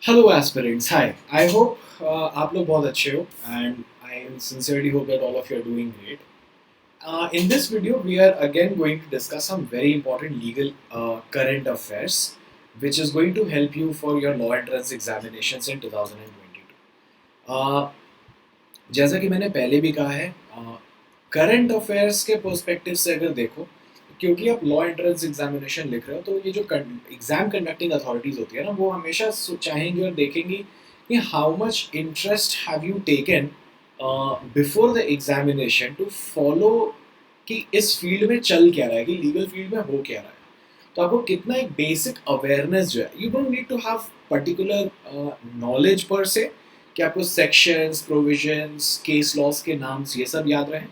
Hello aspirants, hi. I hope आप लोग बहुत अच्छे हो and I sincerely hope that all of you are doing great. In this video, we are again going to discuss some very important legal current affairs, which is going to help you for your law entrance examinations in 2022. Uh, जैसा कि मैंने पहले भी कहा है, current affairs के perspective से अगर देखो, क्योंकि आप लॉ एंट्रेंस एग्जामिनेशन लिख रहे हो, तो ये जो एग्जाम कंडक्टिंग अथॉरिटीज होती है ना, वो हमेशा चाहेंगी और देखेंगी कि how much interest have you taken before the examination to follow कि इस फील्ड में चल क्या रहा है, कि लीगल फील्ड में हो क्या रहा है। तो आपको कितना एक बेसिक अवेयरनेस जो है, you don't need to have particular knowledge per se कि आपको सेक्शंस, प्रोविजंस, केस लॉस के नाम्स ये सब याद रहे,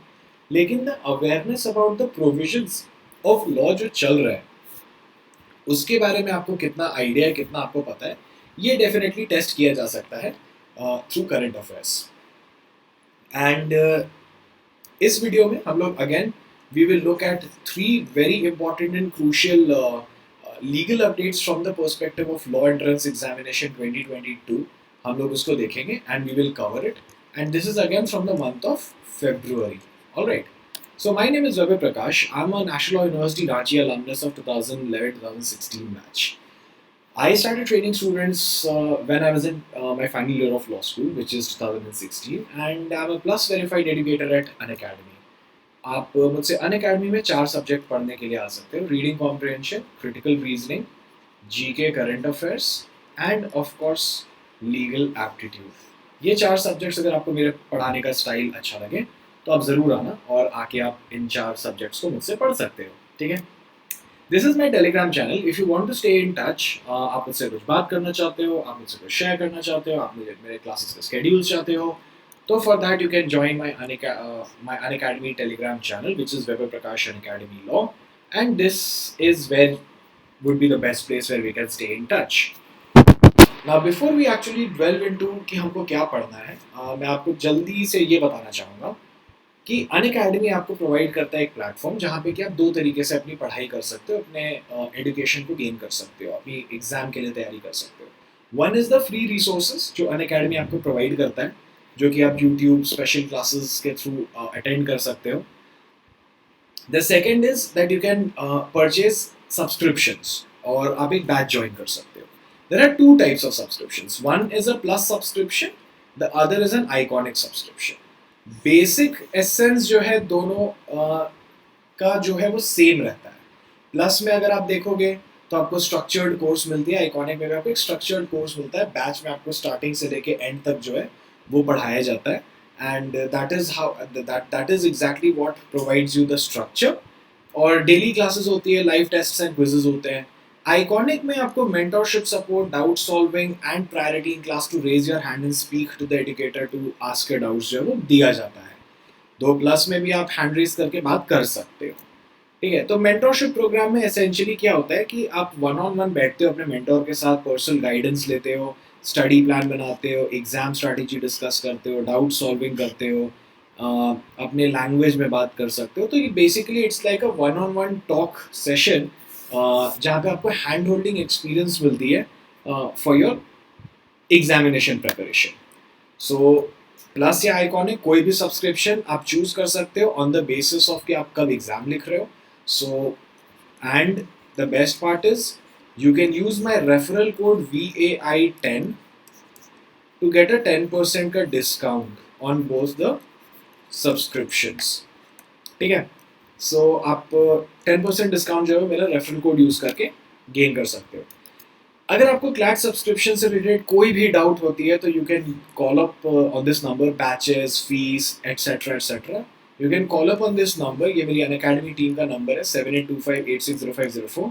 लेकिन the awareness about the provisions of law जो चल रहा है उसके बारे में आपको कितना आइडिया है, कितना आपको पता है, ये डेफिनेटली टेस्ट किया जा सकता है थ्रू करंट अफेयर्स। एंड इस वीडियो में हम लोग again we will look at three very important and crucial legal updates from the perspective of law entrance examination 2022। हम लोग उसको देखेंगे and we will cover it, and this is again from the month of February. All right. So my name is Ravi Prakash. I'm a National Law University Ranchi alumnus of 2011-2016 batch. I started training students when I was in my final year of law school, which is 2016, and I'm a plus verified educator at Unacademy. आप मुझसे Unacademy में 4 subject पढ़ने के लिए आ सकते हो: reading comprehension, critical reasoning, GK, current affairs and of course legal aptitude. ये 4 subjects अगर आपको मेरे पढ़ाने का स्टाइल अच्छा लगे तो आप ज़रूर आना और आके आप इन 4 सब्जेक्ट्स को मुझसे पढ़ सकते हो, ठीक है। This is my Telegram channel. If you want to stay in touch, आप मुझसे कुछ बात करना चाहते हो, आप मुझसे कुछ शेयर करना चाहते हो, आप मुझे मेरे क्लासेस का स्केड्यूल चाहते हो, तो for that you can join my Unacademy Telegram channel, which is वेबर Prakash Unacademy law, and this is where would be the best place where we can stay in touch. Now before we actually delve into कि हमको क्या पढ़ना है, मैं आपको जल्दी से ये बताना चाहूँगा कि अनअकैडमी आपको प्रोवाइड करता है एक प्लेटफॉर्म जहाँ पे कि आप 2 तरीके से अपनी पढ़ाई कर सकते हो, अपने एजुकेशन को गेन कर सकते हो, अपनी एग्जाम के लिए तैयारी कर सकते हो। One is the free resources जो अनअकैडमी आपको प्रोवाइड करता है, जो कि आप यूट्यूब स्पेशल क्लासेस के थ्रू अटेंड कर सकते हो। The second is that you can purchase subscriptions और आप एक बैच ज्वाइन कर सकते हो। There are two types of subscriptions, one is a plus subscription, the other is an iconic subscription. Basic essence जो है दोनों का जो है वो सेम रहता है। प्लस में अगर आप देखोगे तो आपको स्ट्रक्चर्ड कोर्स मिलती है, आइकॉनिक में आपको एक स्ट्रक्चर्ड कोर्स मिलता है, बैच में आपको स्टार्टिंग से लेके एंड तक जो है वो पढ़ाया जाता है, and that is exactly what provides you the structure. और डेली क्लासेस होती है, लाइव टेस्ट्स एंड क्विजेस होते हैं। आइकॉनिक में आपको mentorship support, doubt solving and priority in class to raise your hand and speak to the educator to ask your doubts जो है वो दिया जाता है। दो प्लस में भी आप हैंड रेज करके बात कर सकते हो, ठीक है। तो मेंटरशिप प्रोग्राम में एसेंशियली क्या होता है कि आप वन ऑन वन बैठते हो अपने मेंटोर के साथ, पर्सनल गाइडेंस लेते हो, स्टडी प्लान बनाते हो, एग्जाम स्ट्रैटेजी डिस्कस करते हो, डाउट सॉल्विंग करते हो, अपने लैंग्वेज में बात कर सकते हो। तो ये basically it's like a one on one talk session जहाँ पे आपको हैंड होल्डिंग एक्सपीरियंस मिलती है for your examination preparation. So plus या आइकॉनिक कोई भी सब्सक्रिप्शन आप चूज कर सकते हो ऑन द बेसिस ऑफ कि आप कब एग्जाम लिख रहे हो। So and the best part is you can use my referral code VAI10 to get a 10% का discount on both the subscriptions, ठीक है। सो आप 10% डिस्काउंट जो है मेरा रेफरल कोड यूज करके गेन कर सकते हो। अगर आपको क्लैट सब्सक्रिप्शन से रिलेटेड कोई भी डाउट होती है तो you can call up on this number, batches, fees etcetera etcetera, you can call up on this number. ये मेरी अनअकैडमी टीम का नंबर है 7825860504,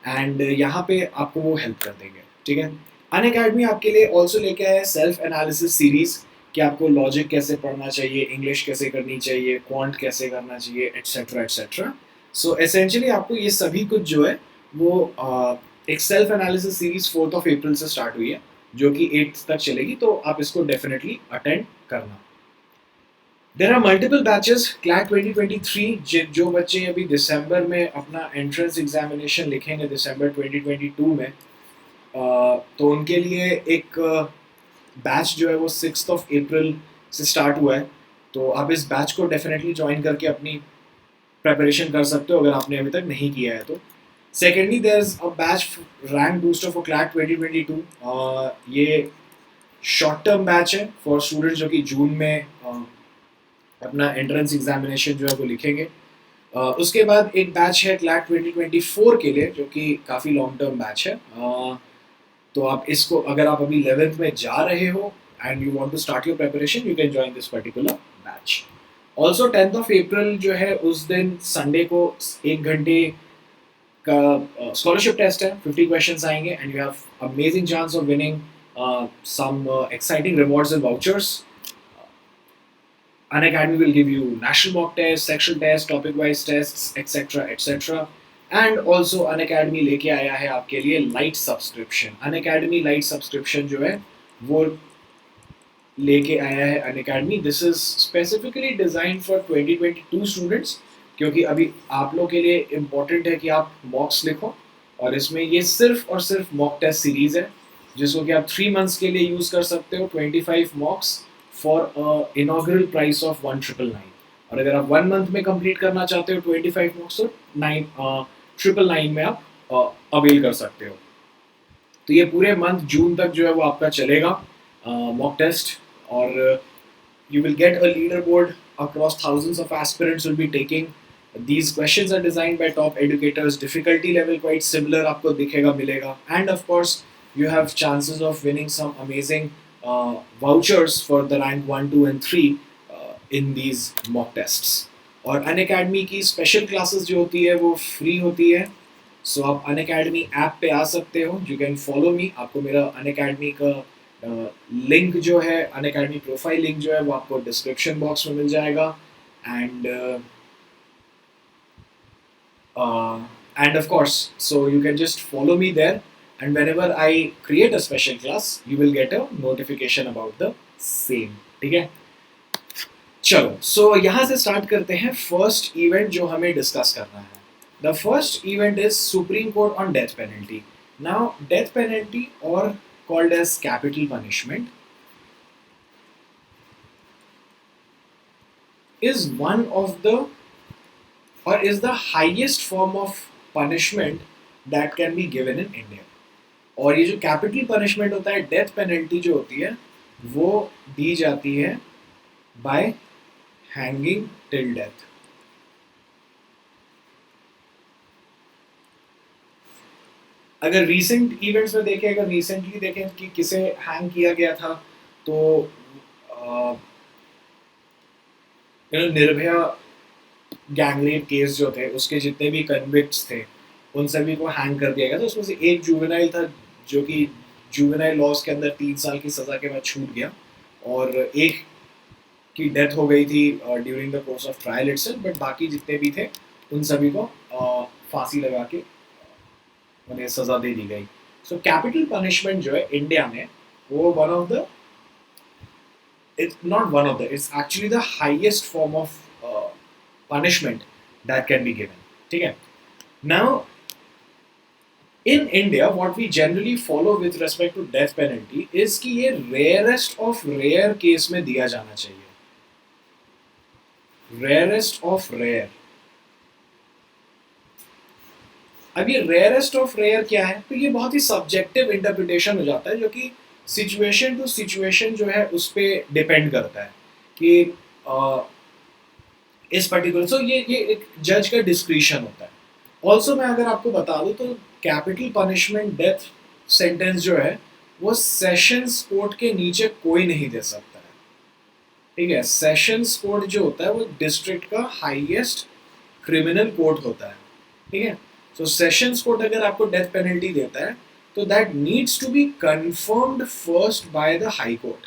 एंड यहाँ पे आपको वो हेल्प कर देंगे, ठीक है। अनअकैडमी आपके लिए ऑल्सो लेके आया है सेल्फ एनालिसिस सीरीज कि आपको लॉजिक कैसे पढ़ना चाहिए, इंग्लिश कैसे करनी चाहिए, क्वांट कैसे करना चाहिए, एटसेट्रा एटसेट्रा। सो एसेंशियली आपको ये सभी कुछ जो है वो एक सेल्फ एनालिसिस सीरीज 4 अप्रैल से स्टार्ट हुई है, जो कि 8 तक चलेगी, तो आप इसको डेफिनेटली अटेंड करना। There are multiple batches. CLAT 2023 जो बच्चे अभी दिसंबर में अपना एंट्रेंस एग्जामिनेशन लिखेंगे दिसंबर 2022 में, तो उनके लिए एक बैच जो है वो 6 से स्टार्ट हुआ है, तो आप इस बैच को डेफिनेटली ज्वाइन करके अपनी प्रेपरेशन कर सकते हो अगर आपने अभी तक नहीं किया है तो। Secondly there is a batch rank booster for CLAT 2022। ये शॉर्ट टर्म बैच है फॉर स्टूडेंट्स जो कि जून में अपना एंट्रेंस एग्जामिनेशन जो है वो लिखेंगे। उसके बाद एक बैच है क्लैट 2024 के लिए जो कि काफ़ी लॉन्ग टर्म बैच है। तो आप इसको अगर आप अभी 11th में जा रहे हो and you want to start your preparation, you can join this particular batch. Also 10th of April जो है उस दिन संडे को 1 घंटे का स्कॉलरशिप टेस्ट है, 50 क्वेश्चंस आएंगे and you have amazing chance of winning some exciting rewards and vouchers. Unacademy will give you national mock tests, section tests, topic-wise tests, etc., etc. And also Unacademy लेके आया है आपके लिए light subscription. Unacademy light subscription जो है वो लेके आया है Unacademy। This is specifically design for 2022 students, क्योंकि अभी आप लोग के लिए इम्पोर्टेंट है कि आप मॉक्स लिखो, और इसमें ये सिर्फ और सिर्फ मॉक टेस्ट सीरीज है जिसको कि आप 3 मंथ्स के लिए यूज कर सकते हो। 25 मॉक्स फॉर इनॉग्रल प्राइस ऑफ 1999। और अगर आप 1 मंथ में कंप्लीट करना चाहते हो 25 मॉक्स तो 999 में आप अवेल कर सकते हो। तो ये पूरे मंथ जून तक जो है वो आपका चलेगा मॉक टेस्ट, और you will get a leaderboard across thousands of aspirants will be taking. These questions are designed by top educators. Difficulty level quite similar आपको दिखेगा मिलेगा, and of course you have chances of winning some amazing vouchers for the rank 1, 2 and 3 in these mock tests. और Unacademy की special classes जो होती है वो free होती है। सो आप Unacademy ऐप पे आ सकते हो, यू कैन फॉलो मी। आपको मेरा Unacademy का लिंक जो है, Unacademy प्रोफाइल लिंक जो है वो आपको डिस्क्रिप्शन बॉक्स में मिल जाएगा। And of course so you can just follow me there, and whenever I create a special class you will get a notification about the same। ठीक है, चलो सो यहाँ से स्टार्ट करते हैं फर्स्ट इवेंट जो हमें डिस्कस करना है। The first event is supreme court on death penalty. Now death penalty और called as capital punishment is one of the or is the highest form of punishment that can be given in India। और ये जो capital punishment होता है, death penalty जो होती है वो दी जाती है बाय हैंगिंग टिल डेथ। अगर रीसेंट इवेंट्स में देखें, अगर रिसेंटली देखें कि किसे हैंग किया गया था, तो निर्भया गैंगरेप केस जो थे उसके जितने भी कन्विक्ट्स थे उन सभी को हैंग कर दिया गया था। उसमें से एक जुवेनाइल था जो कि जुवेनाइल लॉज के अंदर 3 साल की सज़ा के बाद छूट गया, और एक की डेथ हो गई थी during the course of trial itself, but बाकी जितने भी थे उन सभी को फांसी लगा के उन्हें सज़ा दे दी गई। सो कैपिटल पनिशमेंट जो है इंडिया में वो one of the, it's not one of the, it's actually the highest form of punishment that can be given। ठीक है, now in India what we generally follow with respect to death penalty is कि ये rarest of rare case में दिया जाना चाहिए, rarest of rare। अब ये रेयरेस्ट ऑफ रेयर क्या है, तो ये बहुत ही सब्जेक्टिव इंटरप्रिटेशन हो जाता है जो कि सिचुएशन टू सिचुएशन जो है उस पर डिपेंड करता है कि इस पर्टिकुलर, सो ये एक जज का डिस्क्रिशन होता है। ऑल्सो मैं अगर आपको बता दूं तो कैपिटल पनिशमेंट डेथ सेंटेंस जो है वो सेशंस कोर्ट के नीचे कोई नहीं दे सकता है। ठीक है, सेशंस कोर्ट जो होता है वो डिस्ट्रिक्ट का हाईएस्ट क्रिमिनल कोर्ट होता है। ठीक है, सो सेशंस कोर्ट अगर आपको डेथ पेनल्टी देता है तो that needs to be confirmed first by the high court,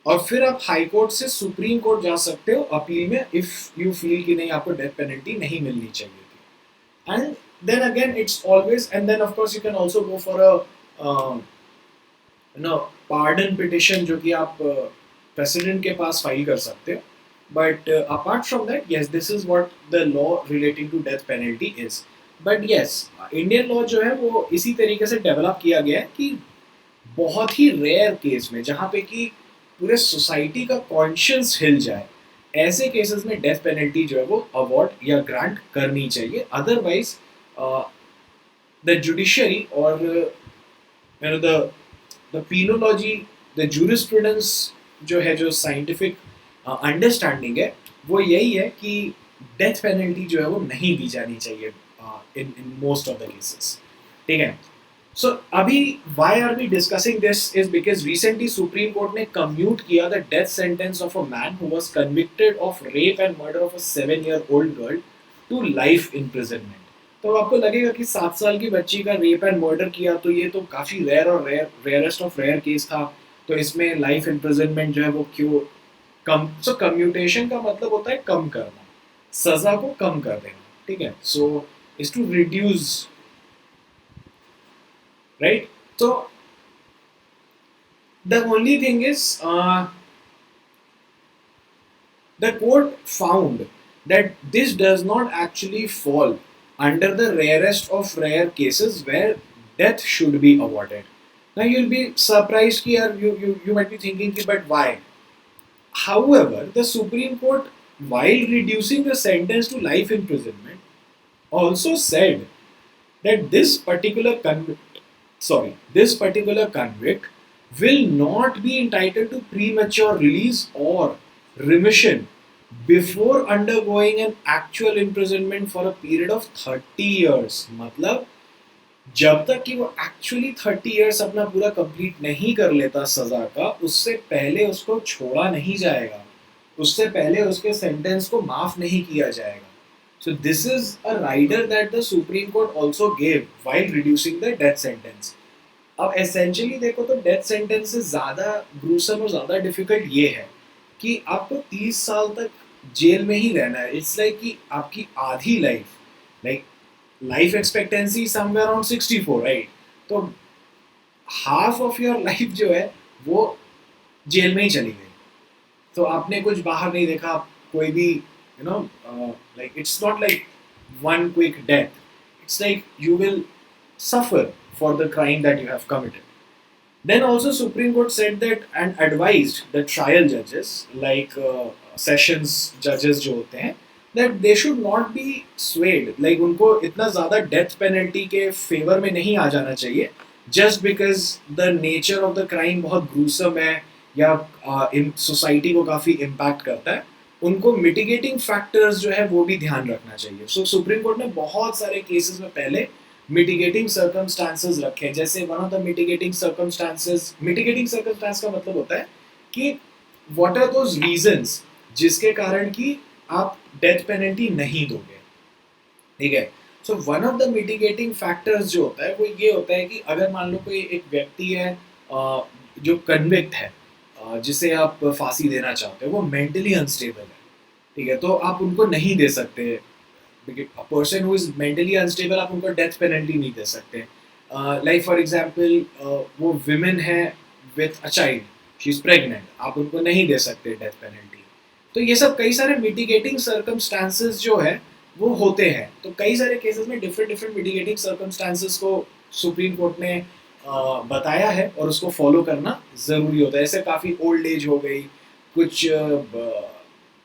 और फिर आप हाई कोर्ट से सुप्रीम कोर्ट जा सकते हो अपील में इफ यू फील कि नहीं आपको डेथ पेनल्टी नहीं मिलनी चाहिए थी। And then again it's always, and then of course you can also go for a pardon petition जो कि आप प्रेसिडेंट के पास फाइल कर सकते हो। But apart from that, yes, this is what the law relating to death penalty is. But yes, Indian law जो है वो इसी तरीके से डेवलप किया गया है कि बहुत ही रेयर केस में जहाँ पे कि पूरे सोसाइटी का कॉन्शियस हिल जाए, ऐसे केसेस में डेथ पेनल्टी जो है वो अवॉर्ड या ग्रांट करनी चाहिए. अदरवाइज द जुडिशरी और द पीनोलॉजी, द जूरिस्प्रूडेंस जो है, जो साइंटिफिक अंडरस्टैंडिंग है, वो यही है कि डेथ पेनल्टी जो है वो नहीं दी जानी चाहिए in most of the cases. ठीक है. सो अभी why are we discussing this is because recently supreme court ने कम्यूट किया the death sentence of a man who was convicted of rape and murder of a 7 year old girl to life imprisonment. तो आपको लगेगा कि 7 साल की बच्ची का रेप एंड मर्डर किया तो ये तो काफी रेयर और रेयरेस्ट ऑफ रेयर केस था, तो इसमें लाइफ इम्प्रिजनमेंट जो है वो क्यों कम. सो कम्यूटेशन का मतलब होता है कम करना, सजा को कम कर देना. ठीक है. So is to reduce, right. तो the only thing is the court found that this does not actually fall under the rarest of rare cases where death should be awarded. Now you'll be surprised here, you might be thinking, but why? However, the Supreme Court, while reducing the sentence to life imprisonment, also said that this particular convict will not be entitled to premature release or remission before undergoing an actual imprisonment for a period of 30 years. मतलब जब तक कि वो actually 30 years अपना पूरा complete नहीं कर लेता सजा का, उससे पहले उसको छोड़ा नहीं जाएगा, उससे पहले उसके सेंटेंस को माफ नहीं किया जाएगा. So this is a rider that the Supreme Court also gave while reducing the death sentence. अब essentially देखो तो डेथ सेंटेंस से ज़्यादा ग्रूसम और ज़्यादा डिफिकल्ट ये है कि आपको 30 साल तक जेल में ही रहना है. इट्स लाइक कि आपकी आधी life, like life expectancy somewhere around 64, right. तो हाफ ऑफ योर लाइफ जो है वो जेल में ही चली गई. तो आपने कुछ बाहर नहीं देखा, कोई भी like it's not like one quick death. It's like you will suffer for the crime that you have committed. Then also Supreme Court said that and advised the trial judges like sessions judges जो होते हैं, that they should not be swayed, like उनको इतना ज़्यादा death penalty के favor में नहीं आ जाना चाहिए just because the nature of the crime बहुत gruesome है या society को काफ़ी impact करता है. उनको मिटिगेटिंग फैक्टर्स जो है वो भी ध्यान रखना चाहिए. सो सुप्रीम कोर्ट ने बहुत सारे केसेस में पहले मिटिगेटिंग सर्कमस्टांसेस रखे हैं. जैसे one of the mitigating circumstance का मतलब होता है कि व्हाट आर दोज रीजंस जिसके कारण कि आप डेथ पेनल्टी नहीं दोगे. ठीक है. So one of the mitigating factors जो होता है वो ये होता है कि अगर मान लो कोई एक व्यक्ति है जो कन्विक्ट है, जिसे आप फांसी देना चाहते हो, वो मेंटली अनस्टेबल है. ठीक है. तो आप उनको नहीं दे सकते. Person who is mentally unstable, आप उनको डेथ पेनल्टी नहीं दे सकते. लाइक फॉर एग्जांपल वो विमेन है with a child, she is pregnant, आप उनको नहीं दे सकते डेथ पेनल्टी. तो ये सब कई सारे मिटिगेटिंग सर्कमस्टांसेस जो है वो होते हैं. तो कई सारे केसेस में डिफरेंट मिटिगेटिंग सर्कमस्टांसेस को सुप्रीम कोर्ट ने बताया है और उसको फॉलो करना ज़रूरी होता है. ऐसे काफ़ी ओल्ड एज हो गई, कुछ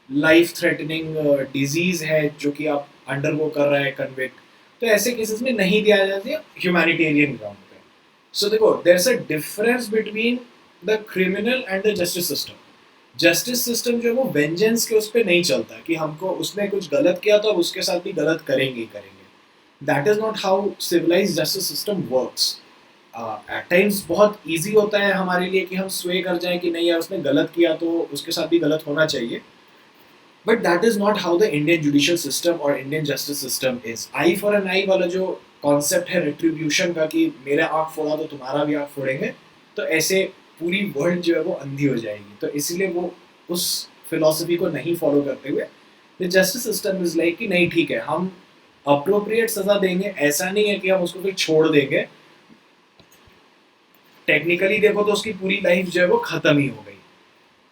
लाइफ थ्रेटनिंग डिजीज़ है जो कि आप अंडरगो कर रहे हैं कन्विक्ट, तो ऐसे केसेस में नहीं दिया जाता है ह्यूमैनिटेरियन ग्राउंड पे. सो देखो, there is a difference between the criminal and the justice system. Justice system जो है वो वेंजेंस के उस पर नहीं चलता कि हमको उसने कुछ गलत किया तो अब उसके साथ भी गलत करेंगे ही करेंगे. That is not how civilise justice system works. At times बहुत ईजी होता है हमारे लिए कि हम स्वे कर जाएं कि नहीं यार उसने गलत किया तो उसके साथ भी गलत होना चाहिए. But that is not how the Indian judicial system और Indian justice system is. Eye for an eye वाला जो कॉन्सेप्ट है रिट्रीब्यूशन का कि मेरा आँख फोड़ा तो तुम्हारा भी आँख फोड़ेंगे, तो ऐसे पूरी वर्ल्ड जो है वो अंधी हो जाएगी. तो इसीलिए वो उस फिलॉसफी को नहीं फॉलो करते हुए the justice system is like कि नहीं ठीक है, हम अप्रोप्रिएट सज़ा देंगे. ऐसा नहीं है कि हम उसको फिर छोड़ देंगे. टेक्निकली देखो तो उसकी पूरी लाइफ जो है वो खत्म ही हो गई,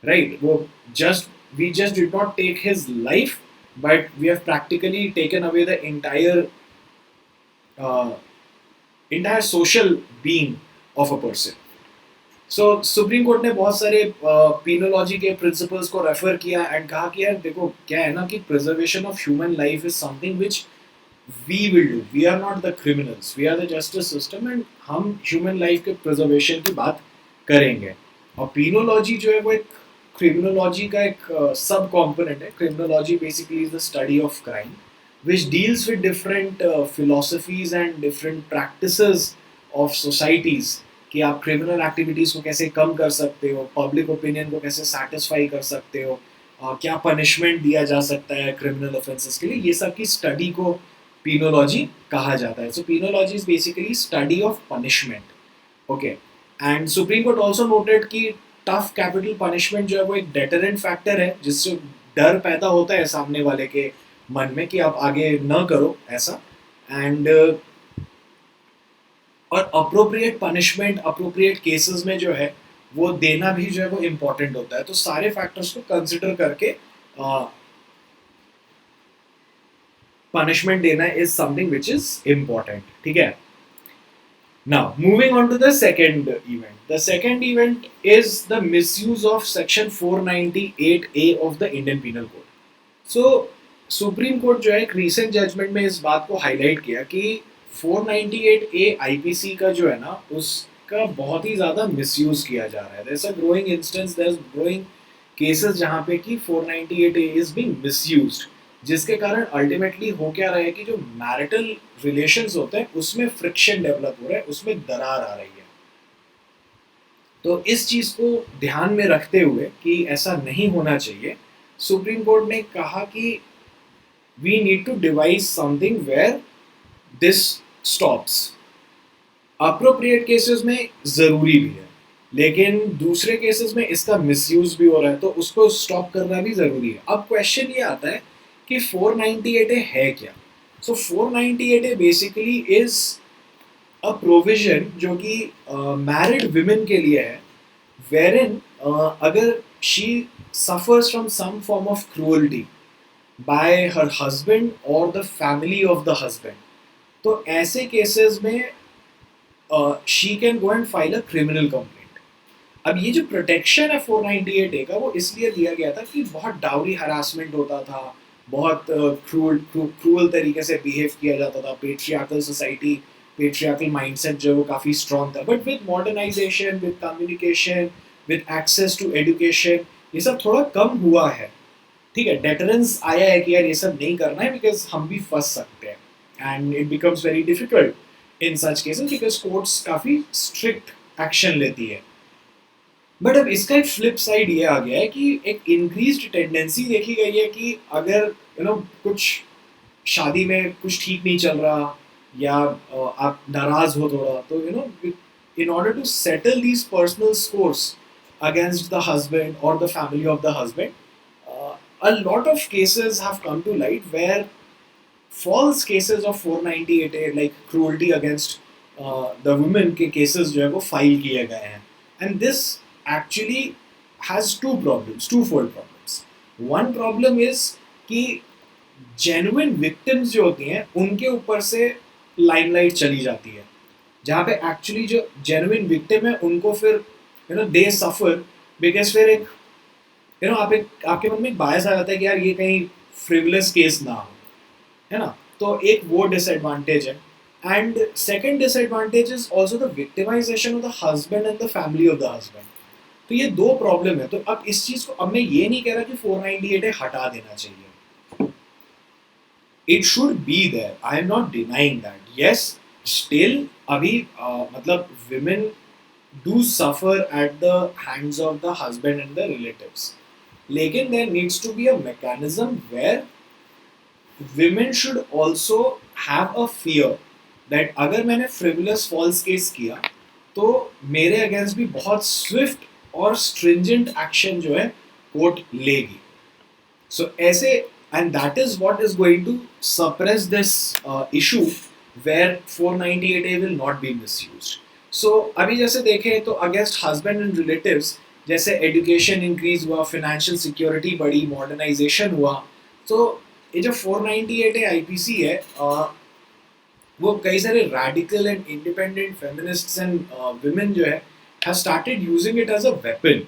राइट. वो we just did not take his life, but we have practically taken away the entire entire social being of a person. So supreme court ने बहुत सारे पीनोलॉजी के प्रिंसिपल्स को रेफर किया एंड कहा कि यार देखो क्या है ना कि preservation of human life is something which we will do. We are not the criminals, we are the justice system and हम ह्यूमन लाइफ के प्रिजर्वेशन की बात करेंगे. और पीनोलॉजी जो है वो एक क्रिमिनोलॉजी का एक सब कॉम्पोनेंट है. Criminology basically is the study of crime which deals with different philosophies and different practices of societies कि आप क्रिमिनल एक्टिविटीज़ को कैसे कम कर सकते हो, पब्लिक ओपिनियन को कैसे सेटिस्फाई कर सकते हो, क्या पनिशमेंट दिया जा सकता है क्रिमिनल ऑफेंसेस के लिए, ये सब की स्टडी को पीनोलॉजी कहा जाता है. So penology is basically study of punishment. Okay. And Supreme Court also noted कि टफ कैपिटल पनिशमेंट जो है वो एक डेटरेंट फैक्टर है जिससे डर पैदा होता है सामने वाले के मन में कि आप आगे न करो ऐसा. एंड और अप्रोप्रिएट पनिशमेंट अप्रोप्रिएट केसेस में जो है वो देना भी जो है वो इम्पोर्टेंट होता है. तो सारे फैक्टर्स को कंसिडर करके पनिशमेंट देना is something which is important. ठीक है. Now, moving on to the second event. The second event is the misuse of Section 498A of the Indian Penal Code. So, supreme court जो है एक recent judgement में इस बात को highlight किया कि 498A आईपीसी का जो है ना उसका बहुत ही ज़्यादा मिसयूज किया जा रहा है. There is a growing instance, there is growing cases जहाँ पे कि 498A इज बीइंग मिसयूज्ड, जिसके कारण अल्टीमेटली हो क्या रहा है कि जो मैरिटल रिलेशंस होते हैं उसमें फ्रिक्शन डेवलप हो रहा है, उसमें दरार आ रही है. तो इस चीज़ को ध्यान में रखते हुए कि ऐसा नहीं होना चाहिए, सुप्रीम कोर्ट ने कहा कि we need to devise something where this stops. Appropriate cases में ज़रूरी भी है, लेकिन दूसरे केसेस में इसका मिसयूज भी हो रहा है तो उसको स्टॉप करना भी ज़रूरी है. अब क्वेश्चन ये आता है कि 498A है क्या. So 498A basically is a provision जो कि मैरिड विमेन के लिए है, वेरिन अगर she suffers from some form of cruelty by her husband or the family of the husband, तो ऐसे केसेस में she can go and file a criminal complaint. अब ये जो प्रोटेक्शन है 498A का वो इसलिए दिया गया था कि बहुत डाउरी हरासमेंट होता था, बहुत क्रूअल तरीके से बिहेव किया जाता था, पेट्रियार्कल सोसाइटी, पेट्रियार्कल माइंडसेट जो वो काफ़ी स्ट्रॉन्ग था. But with modernisation, with communication, with access to education ये सब थोड़ा कम हुआ है. ठीक है. डेटरेंस आया है कि यार ये सब नहीं करना है बिकॉज हम भी फंस सकते हैं and it becomes very difficult in such cases because courts काफ़ी स्ट्रिक्ट एक्शन लेती है. बट अब इसका एक फ्लिप साइड ये आ गया है कि एक इंक्रीज्ड टेंडेंसी देखी गई है कि अगर कुछ शादी में कुछ ठीक नहीं चल रहा या आप नाराज हो थोड़ा तो in order to settle these personal scores against the husband और the family of the husband, a lot of cases have come to light where false cases of 498A like cruelty against the women के cases जो है वो file किए गए हैं. And this actually has twofold problems. One problem is कि genuine victims जो होती हैं उनके ऊपर से limelight चली जाती है, जहाँ पे actually जो genuine victim है उनको फिर they suffer because फिर एक आपके मन में एक बायस आ जाता है कि यार ये कहीं फ्रिवलेस केस ना हो, है ना. तो एक वो डिसएडवांटेज है. And second disadvantage is also the victimisation of the husband and the family of the husband. तो ये दो प्रॉब्लम है. तो अब इस चीज को अब मैं ये नहीं कह रहा कि 498A हटा देना चाहिए. It should be there, I am not denying that. Yes, still अभी मतलब women do suffer at the hands of the husband and the relatives. लेकिन there needs to be a mechanism where women should also have a fear that अगर मैंने frivolous false case किया तो मेरे against भी बहुत swift और stringent action जो है कोर्ट लेगी. So ऐसे and that is what is going to suppress this issue where 498A will not be misused. सो अभी जैसे देखें तो अगेंस्ट हस्बैंड एंड रिलेटिव्स जैसे एजुकेशन इंक्रीज हुआ, फाइनेंशियल सिक्योरिटी बढ़ी, मॉडर्नाइजेशन हुआ, तो ये जो 498A आईपीसी है वो कई सारे radical and independent feminists and women जो है have started using it as a weapon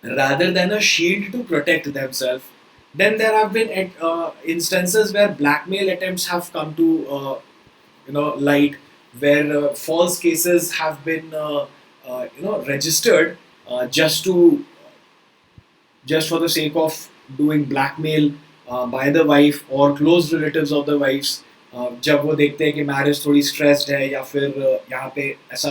rather than a shield to protect themselves. Then there have been instances where blackmail attempts have come to light, where false cases have been registered just to just for the sake of doing blackmail by the wife or close relatives of the wives. जब वो देखते हैं कि marriage थोड़ी stressed है या फिर यहाँ पे ऐसा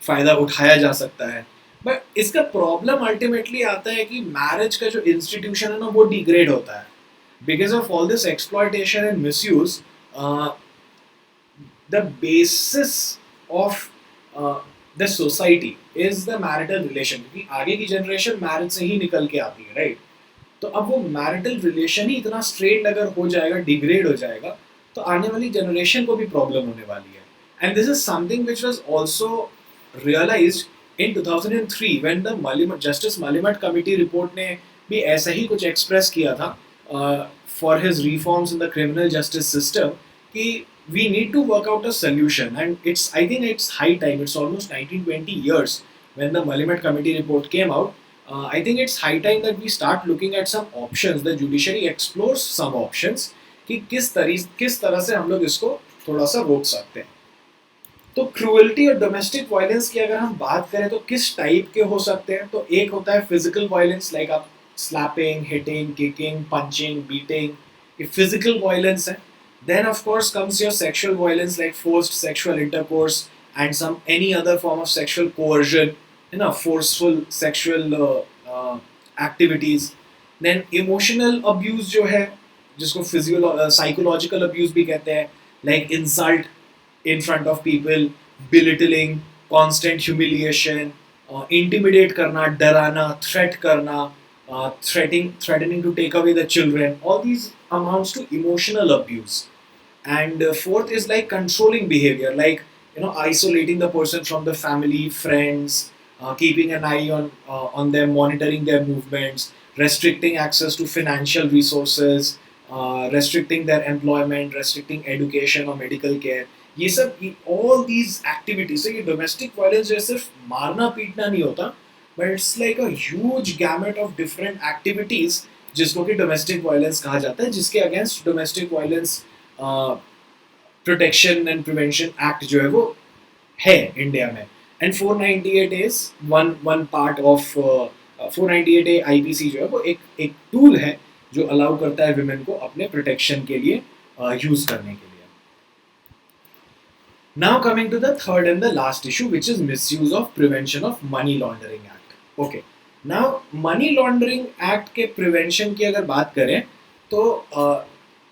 फायदा उठाया जा सकता है. बट इसका प्रॉब्लम अल्टीमेटली आता है कि मैरिज का जो इंस्टीट्यूशन है ना वो डिग्रेड होता है because of all this exploitation and misuse. The basis of the society is the marital relation, क्योंकि आगे की जनरेशन मैरिज से ही निकल के आती है, राइट? तो अब वो मैरिटल रिलेशन ही इतना स्ट्रेट अगर हो जाएगा, डिग्रेड हो जाएगा, तो आने वाली जनरेशन को भी प्रॉब्लम होने वाली है. And this is something which was also realized in 2003 when the Justice Malimat Committee report ने भी ऐसा ही कुछ एक्सप्रेस किया था for his reforms in the criminal justice system कि we need to work out a solution. And I think it's high time. It's almost 19-20 years when the Malimat Committee report came out. I think it's high time that we start looking at some options. The judiciary explores some options कि किस तरह से हम लोग इसको थोड़ा सा रोक सकते हैं. तो क्रूअल्टी और डोमेस्टिक वायलेंस की अगर हम बात करें तो किस टाइप के हो सकते हैं, तो एक होता है फिजिकल वायलेंस, लाइक आप slapping, hitting, kicking, punching, beating, ये फिजिकल वायलेंस है. Then of course comes your sexual violence like forced sexual intercourse and some any other form of sexual coercion, है ना, forceful sexual activities. Then emotional abuse जो है, जिसको psychological abuse भी कहते हैं, like insult in front of people, belittling, constant humiliation, intimidate करना, डराना, threat करना, threatening to take away the children. All these amounts to emotional abuse. And fourth is like controlling behavior, like isolating the person from the family, friends, keeping an eye on them, monitoring their movements, restricting access to financial resources, restricting their employment, restricting education or medical care. ये सब all these activities से, ये domestic violence जो है सिर्फ मारना पीटना नहीं होता, but it's like a huge gamete of different activities जिसको कि डोमेस्टिक वायलेंस कहा जाता है, जिसके against domestic violence protection and prevention act जो है वो है इंडिया में. And 498 is one part of 498A IPC जो है वो एक टूल है जो अलाउ करता है विमेन को अपने प्रोटेक्शन के लिए यूज करने के लिए. Now coming to the third and the last issue, which is misuse of Prevention of Money Laundering Act. Okay. Now Money Laundering Act के prevention की अगर बात करें तो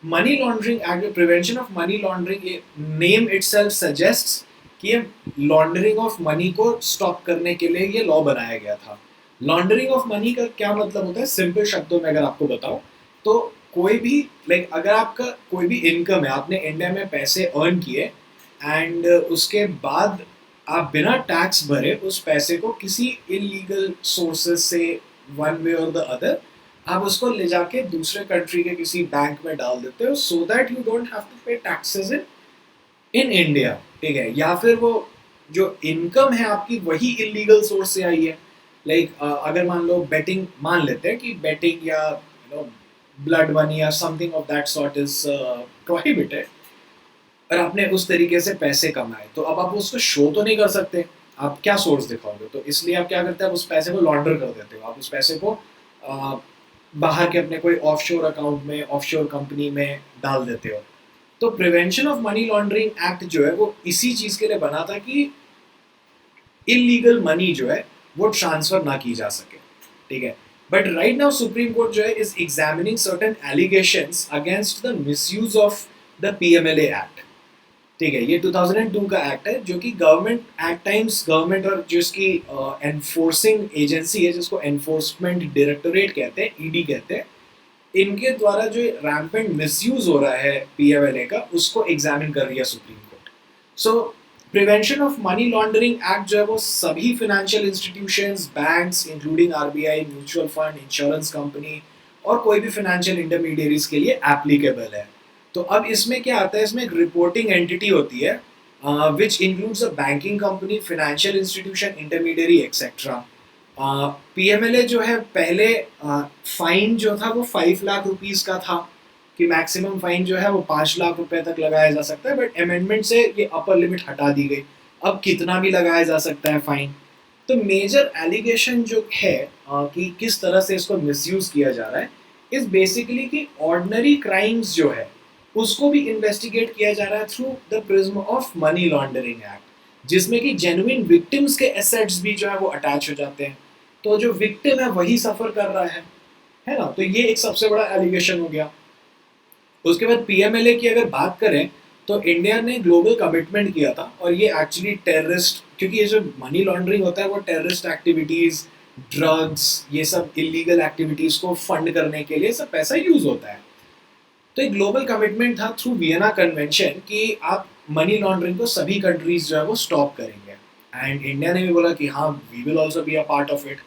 Money Laundering Act, Prevention of Money Laundering, ये name itself suggests कि ये laundering of money को stop करने के लिए ये law बनाया गया था. Laundering of money का क्या मतलब होता है? सिंपल शब्दों में अगर आपको बताऊं तो कोई भी अगर आपका कोई भी इनकम है, आपने इंडिया में पैसे अर्न किए एंड उसके बाद आप बिना टैक्स भरे उस पैसे को किसी इलीगल सोर्सेज से वन वे और द अदर आप उसको ले जाके दूसरे कंट्री के किसी बैंक में डाल देते हो so that you don't have to pay taxes in India. ठीक है, या फिर वो जो इनकम है आपकी वही इलीगल सोर्स से आई है. अगर मान लो बेटिंग, मान लेते हैं कि बेटिंग या ब्लड मनी या something of that sort is prohibited, और आपने उस तरीके से पैसे कमाए, तो अब आप उसको शो तो नहीं कर सकते, आप क्या सोर्स दिखाओगे, तो इसलिए आप क्या करते हैं, आप उस पैसे को लॉन्डर कर देते हो, आप उस पैसे को बाहर के अपने कोई ऑफशोर अकाउंट में, ऑफशोर कंपनी में डाल देते हो. तो prevention of money laundering act जो है वो इसी चीज के लिए बना था कि इलीगल मनी जो है वो ट्रांसफर ना की जा सके. ठीक है, but right now supreme court जो है is examining certain allegations against the misuse of the PMLA act. ठीक है, ये 2002 का एक्ट है जो कि गवर्नमेंट एट टाइम्स गवर्नमेंट और जिसकी एनफोर्सिंग एजेंसी है जिसको एनफोर्समेंट डायरेक्टोरेट कहते हैं, ईडी कहते हैं, इनके द्वारा जो रैम्पेंट मिसयूज हो रहा है पीएमएलए का उसको एग्जामिन कर रही है supreme court. So prevention of money laundering act जो है वो सभी financial institutions, banks including RBI, mutual fund, insurance company और कोई भी फाइनेंशियल इंटरमीडियरीज के लिए एप्लीकेबल है. तो अब इसमें क्या आता है, इसमें एक रिपोर्टिंग एंटिटी होती है which includes a banking company, financial institution, intermediary etcetera. PMLA जो है पहले फाइन जो था वो 5 लाख रुपीज का था, कि मैक्सिमम फाइन जो है वो 5 लाख रुपए तक लगाया जा सकता है, बट अमेंडमेंट से ये अपर लिमिट हटा दी गई, अब कितना भी लगाया जा सकता है फाइन। तो मेजर एलिगेशन जो है कि किस तरह से इसको मिसयूज किया जा रहा है, इज बेसिकली कि ऑर्डिनरी क्राइम्स जो है उसको भी इन्वेस्टिगेट किया जा रहा है through the prism of money laundering act, जिसमें कि जेन्युइन विक्टिम्स के एसेट्स भी जो है वो अटैच हो जाते हैं। तो जो विक्टिम है वही सफर कर रहा है ना। तो ये एक सबसे बड़ा एलिगेशन हो गया। उसके बाद पीएमएलए की अगर बात करें तो इंडिया ने ग्लोबल कमिटमेंट किया था, और ये एक्चुअली टेररिस्ट, क्योंकि ये जो मनी लॉन्ड्रिंग होता है वो टेररिस्ट एक्टिविटीज, ड्रग्स, ये सब इलीगल एक्टिविटीज को फंड करने के लिए सब पैसा यूज होता है। तो एक ग्लोबल कमिटमेंट था थ्रू वियना कन्वेंशन कि आप मनी लॉन्ड्रिंग को सभी कंट्रीज जो है वो स्टॉप करेंगे, एंड इंडिया ने भी बोला कि हाँ, we will also be a part of it.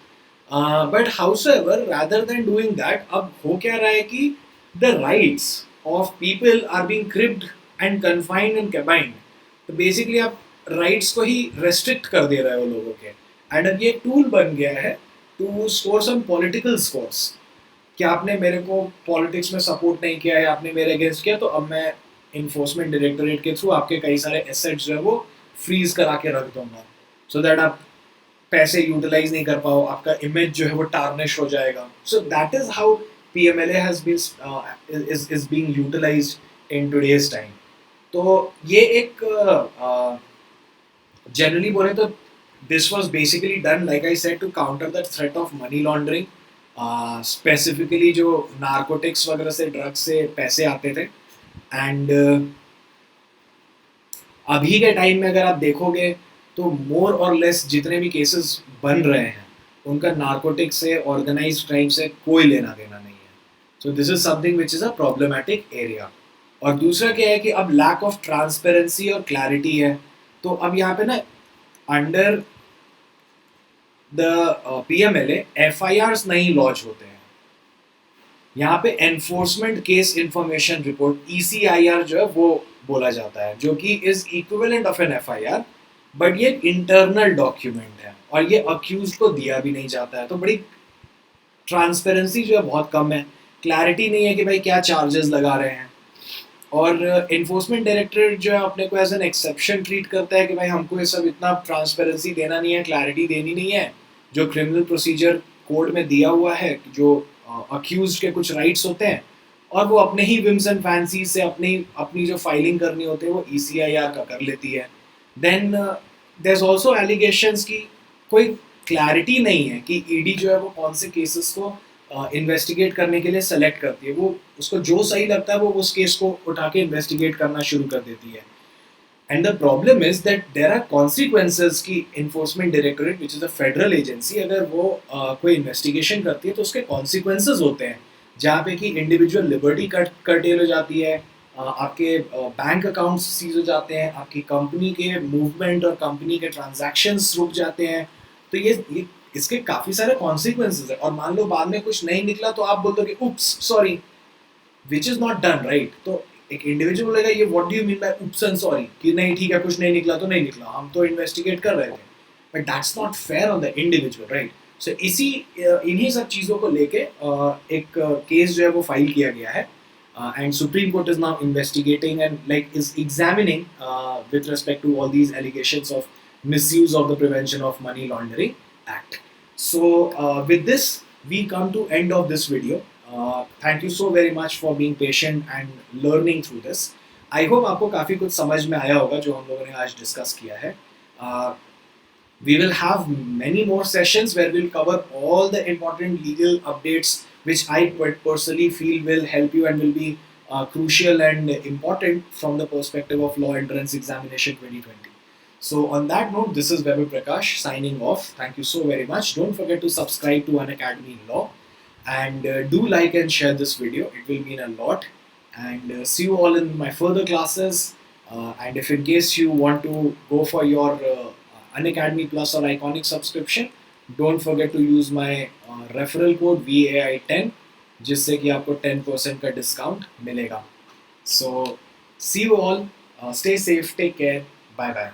But however rather than doing that, अब हो क्या रहा है कि the rights of people are being clipped and confined and combined. तो बेसिकली आप राइट्स को ही रेस्ट्रिक्ट कर दे रहे हो लोगों के, एंड अब ये एक टूल बन गया है to score some political scores, कि आपने मेरे को पॉलिटिक्स में सपोर्ट नहीं किया है, आपने मेरे अगेंस्ट किया, तो अब मैं इन्फोर्समेंट डायरेक्टोरेट के थ्रू आपके कई सारे एसेट्स जो है वो फ्रीज करा के रख दूंगा, सो दैट आप पैसे यूटिलाइज नहीं कर पाओ, आपका इमेज जो है वो टार्निश हो जाएगा। So that is how PMLA has been is being utilised in today's time. तो ये एक जनरली बोले तो this was basically done, like I said, to counter the threat of money laundering, specifically जो नार्कोटिक्स वगैरह से, ड्रग्स से पैसे आते थे। एंड अभी के टाइम में अगर आप देखोगे तो मोर और लेस जितने भी केसेस बन रहे हैं उनका नार्कोटिक्स से, ऑर्गेनाइज्ड क्राइम से कोई लेना देना नहीं है। So this is something which is a problematic area. और दूसरा क्या है कि अब लैक ऑफ ट्रांसपेरेंसी और क्लैरिटी है। तो अब यहाँ पे ना अंडर द पीएमएलए एफआईआर्स नहीं लॉन्च होते हैं, यहाँ पे enforcement case information report ECIR जो है वो बोला जाता है, जो कि is equivalent of an FIR, but ये इंटरनल डॉक्यूमेंट है और ये अक्यूज को दिया भी नहीं जाता है। तो बड़ी ट्रांसपेरेंसी जो है बहुत कम है, क्लैरिटी नहीं है कि भाई क्या चार्जेस लगा रहे हैं। और इन्फोर्समेंट डायरेक्टरेट जो है अपने को एज एन एक्सेप्शन ट्रीट करता है कि भाई हमको ये सब इतना ट्रांसपेरेंसी देना नहीं है, क्लैरिटी देनी नहीं है। जो क्रिमिनल प्रोसीजर कोड में दिया हुआ है, जो अक्यूज के कुछ राइट्स होते हैं, और वो अपने ही विम्स एंड फैंसी से अपनी अपनी जो फाइलिंग करनी होती है वो ईसीआईआर का कर लेती है। Then there is also allegations की कोई क्लैरिटी नहीं है कि ईडी जो है वो कौन से केसेस को इन्वेस्टिगेट करने के लिए सेलेक्ट करती है। वो उसको जो सही लगता है वो उस केस को उठा के इन्वेस्टिगेट करना शुरू कर देती है। And the problem is that there are consequences की Enforcement Directorate which is a federal agency, अगर वो कोई इन्वेस्टिगेशन करती है तो उसके कॉन्सिक्वेंसेज होते हैं, जहाँ पे कि इंडिविजुअल लिबर्टी कर्टेल हो जाती है, आपके बैंक अकाउंट्स सीज हो जाते हैं, आपकी कंपनी के मूवमेंट और कंपनी के ट्रांजैक्शंस रुक जाते हैं। तो ये इसके काफ़ी सारे कॉन्सिक्वेंसेज है, और मान लो बाद में कुछ नहीं निकला तो आप बोल दो कि oops sorry, which is not done right. तो एक इंडिविजुअल बोलेगा ये what do you mean by oops and sorry, कि नहीं ठीक है कुछ नहीं निकला तो नहीं निकला, हम तो इन्वेस्टिगेट कर रहे थे, but that's not fair on the individual right. So इन्हीं सब चीज़ों को लेके एक केस जो है वो फाइल किया गया है, and Supreme Court is now investigating and like is examining with respect to all these allegations of misuse of the Prevention of Money Laundering Act. So with this we come to end of this video. Thank you so very much for being patient and learning through this. I hope आपको काफ़ी कुछ समझ में आया होगा जो हम लोगों ने आज डिस्कस किया है। We will have many more sessions where we'll cover all the important legal updates which I personally feel will help you and will be crucial and important from the perspective of Law Entrance Examination 2020. So on that note, this is Vaibhav Prakash signing off. Thank you so very much. Don't forget to subscribe to Unacademy Law and do like and share this video. It will mean a lot. And see you all in my further classes. And if in case you want to go for your Unacademy Plus or Iconic subscription, don't forget to use my referral code VAI10, जिससे कि आपको 10% का discount मिलेगा। So see you all. Stay safe. Take care. Bye bye.